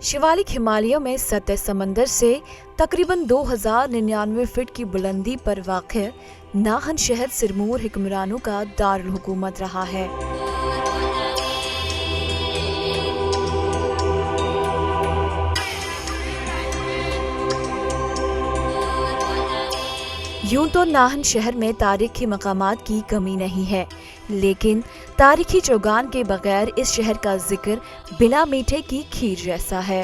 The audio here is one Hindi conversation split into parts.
शिवालिक हिमालयों में सतह समंदर से तकरीबन 2099 फीट की बुलंदी पर वाक़ नाहन शहर सिरमौर हुक्मरानों का दारुल हुकूमत रहा है। यूं तो नाहन शहर में तारीखी मकामात की कमी नहीं है, लेकिन तारीखी चौगान के बगैर इस शहर का जिक्र बिना मीठे की खीर जैसा है।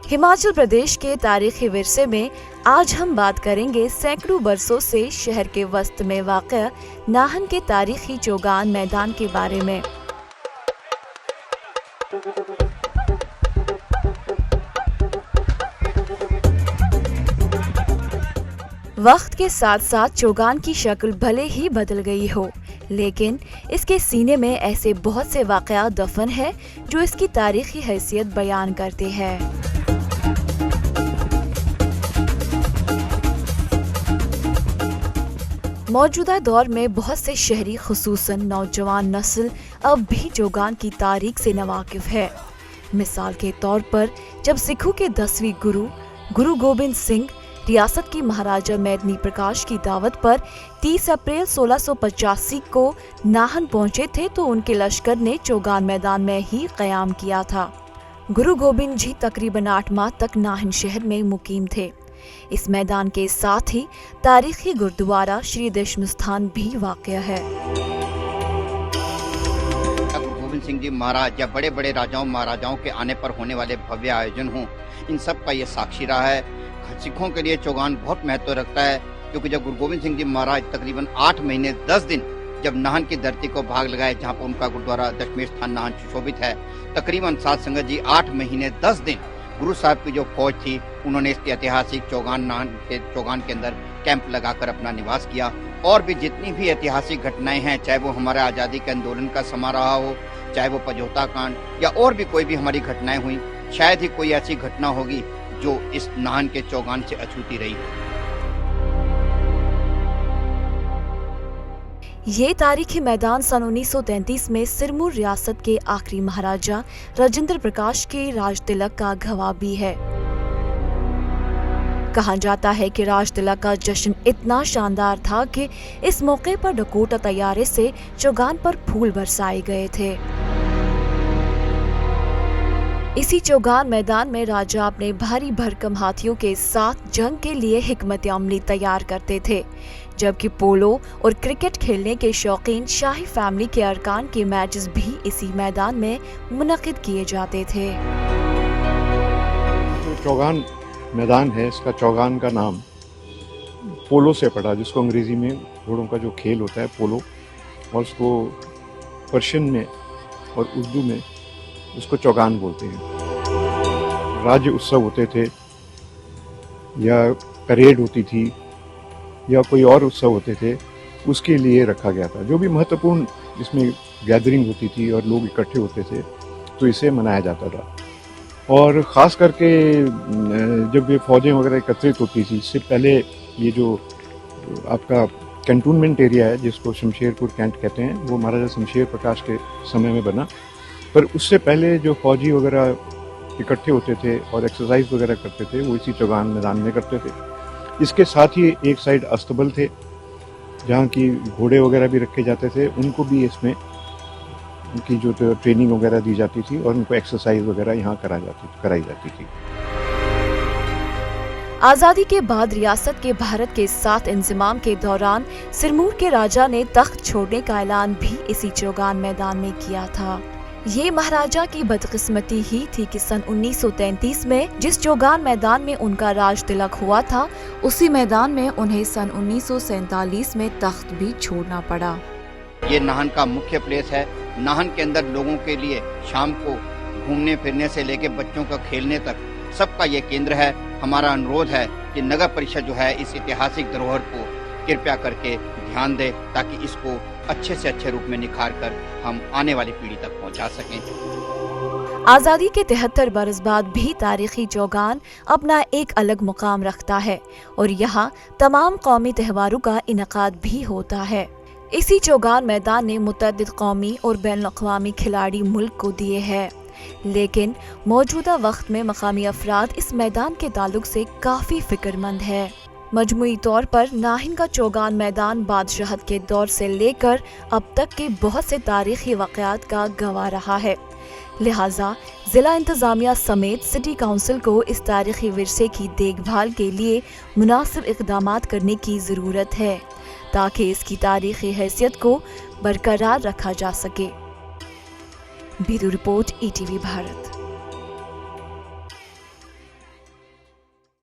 हिमाचल प्रदेश के तारीखी विरसे में आज हम बात करेंगे सैकड़ों बरसों से शहर के वस्त में वाक़ नाहन के तारीखी चौगान मैदान के बारे में। वक्त के साथ साथ चौगान की शक्ल भले ही बदल गई हो, लेकिन इसके सीने में ऐसे बहुत से वाक़यात दफन है जो इसकी तारीखी हैसियत बयान करते हैं। मौजूदा दौर में बहुत से शहरी खुसूसन नौजवान नस्ल अब भी चौगान की तारीख से नवाकिफ है। मिसाल के तौर पर जब सिखों के 10वें गुरु गोबिंद सिंह रियासत की महाराजा मेदनी प्रकाश की दावत पर 30 अप्रैल 1685 को नाहन पहुंचे थे तो उनके लश्कर ने चौगान मैदान में ही क़याम किया था। गुरु गोबिंद जी तकरीबन 8 माह तक नाहन शहर में मुकीम थे। इस मैदान के साथ ही तारीखी गुरुद्वारा श्री दशम स्थान भी वाक़या है। गुरु गोबिंद सिंह जी महाराज या बड़े बड़े राजाओं महाराजाओं के आने पर होने वाले भव्य आयोजन हों, इन सब का ये साक्षी रहा है। सिखों के लिए चौगान बहुत महत्व रखता है, क्योंकि जब गुरु गोबिंद सिंह जी महाराज तकरीबन 8 महीने 10 दिन जब नाहन की धरती को भाग लगाए, जहां पर उनका गुरुद्वारा दशमेश स्थान नाहन सुशोभित है, तकरीबन साध संगत जी 8 महीने 10 दिन गुरु साहब की जो फौज थी उन्होंने इसके ऐतिहासिक चौगान नाहन के चौगान के अंदर कैंप लगाकर अपना निवास किया। और भी जितनी भी ऐतिहासिक घटनाएं हैं, चाहे वो हमारे आज़ादी के आंदोलन का समा रहा हो, चाहे वो पजौता कांड या और भी कोई भी हमारी घटनाएं हुई, शायद ही कोई ऐसी घटना होगी जो इस नाहन के चौगान से अछूती रही। ये तारीखी मैदान सन 1933 में सिरमौर रियासत के आखिरी महाराजा राजेंद्र प्रकाश के राज तिलक का गवाह भी है। कहा जाता है कि राज तिलक का जश्न इतना शानदार था कि इस मौके पर डकोटा तैयारे से चौगान पर फूल बरसाए गए थे। इसी चौगान मैदान में राजा अपने भारी भरकम हाथियों के साथ जंग के लिए हिकमत अमली तैयार करते थे, जबकि पोलो और क्रिकेट खेलने के शौकीन शाही फैमिली के अरकान के मैचेस भी इसी मैदान में मुनक्किद किए जाते थे। जो चौगान मैदान है, इसका चौगान का नाम पोलो से पड़ा, जिसको अंग्रेजी में घोड़ों का जो खेल होता है पोलो, और उसको पर्शियन में और उर्दू में उसको चौगान बोलते हैं। राज्य उत्सव होते थे या परेड होती थी या कोई और उत्सव होते थे, उसके लिए रखा गया था। जो भी महत्वपूर्ण जिसमें गैदरिंग होती थी और लोग इकट्ठे होते थे तो इसे मनाया जाता था। और ख़ास करके जब ये फौजें वगैरह एकत्रित होती थी, इससे पहले ये जो आपका कैंटोनमेंट एरिया है जिसको शमशेरपुर कैंट कहते हैं, वो महाराजा शमशेर प्रकाश के समय में बना। पर उससे पहले जो फौजी वगैरह इकट्ठे होते थे और एक्सरसाइज वगैरह करते थे, वो इसी चौगान मैदान में करते थे। इसके साथ ही एक साइड अस्तबल थे जहाँ की घोड़े वगैरह भी रखे जाते थे, उनको भी इसमें उनकी जो ट्रेनिंग वगैरह दी जाती थी और उनको एक्सरसाइज वगैरह यहाँ कराई जाती थी। आजादी के बाद रियासत के भारत के साथ इंजमाम के दौरान सिरमौर के राजा ने तख्त छोड़ने का ऐलान भी इसी चौगान मैदान में किया था। ये महाराजा की बदकिस्मती ही थी कि सन 1933 में जिस चौगान मैदान में उनका राज तिलक हुआ था, उसी मैदान में उन्हें सन 1947 में तख्त भी छोड़ना पड़ा। ये नाहन का मुख्य प्लेस है। नाहन के अंदर लोगों के लिए शाम को घूमने फिरने से लेके बच्चों का खेलने तक सबका ये केंद्र है। हमारा अनुरोध है कि नगर परिषद जो है इस ऐतिहासिक धरोहर को कृपया करके ध्यान दे, ताकि इसको अच्छे से अच्छे रूप में निखार कर हम आने वाली पीढ़ी तक पहुंचा सकें। आजादी के 73 बरस बाद भी तारीखी चौगान अपना एक अलग मुकाम रखता है और यहाँ तमाम कौमी त्योहारों का इनकाद भी होता है। इसी चौगान मैदान ने मुतअद्दिद कौमी और बैनुल-अक़वामी खिलाड़ी मुल्क को दिए हैं। लेकिन मौजूदा वक्त में मकामी अफराद इस मैदान के ताल्लुक से काफ़ी फिक्रमंद है। मजमूई तौर पर नाहिन का चौगान मैदान बादशाहत के दौर से लेकर अब तक के बहुत से तारीखी वाक़यात का गवाह रहा है। लिहाजा जिला इंतजामिया समेत सिटी काउंसिल को इस तारीखी विरसे की देखभाल के लिए मुनासिब इक़दामात करने की ज़रूरत है ताकि इसकी तारीखी हैसियत को बरकरार रखा जा सके। Bureau report ETV Bharat.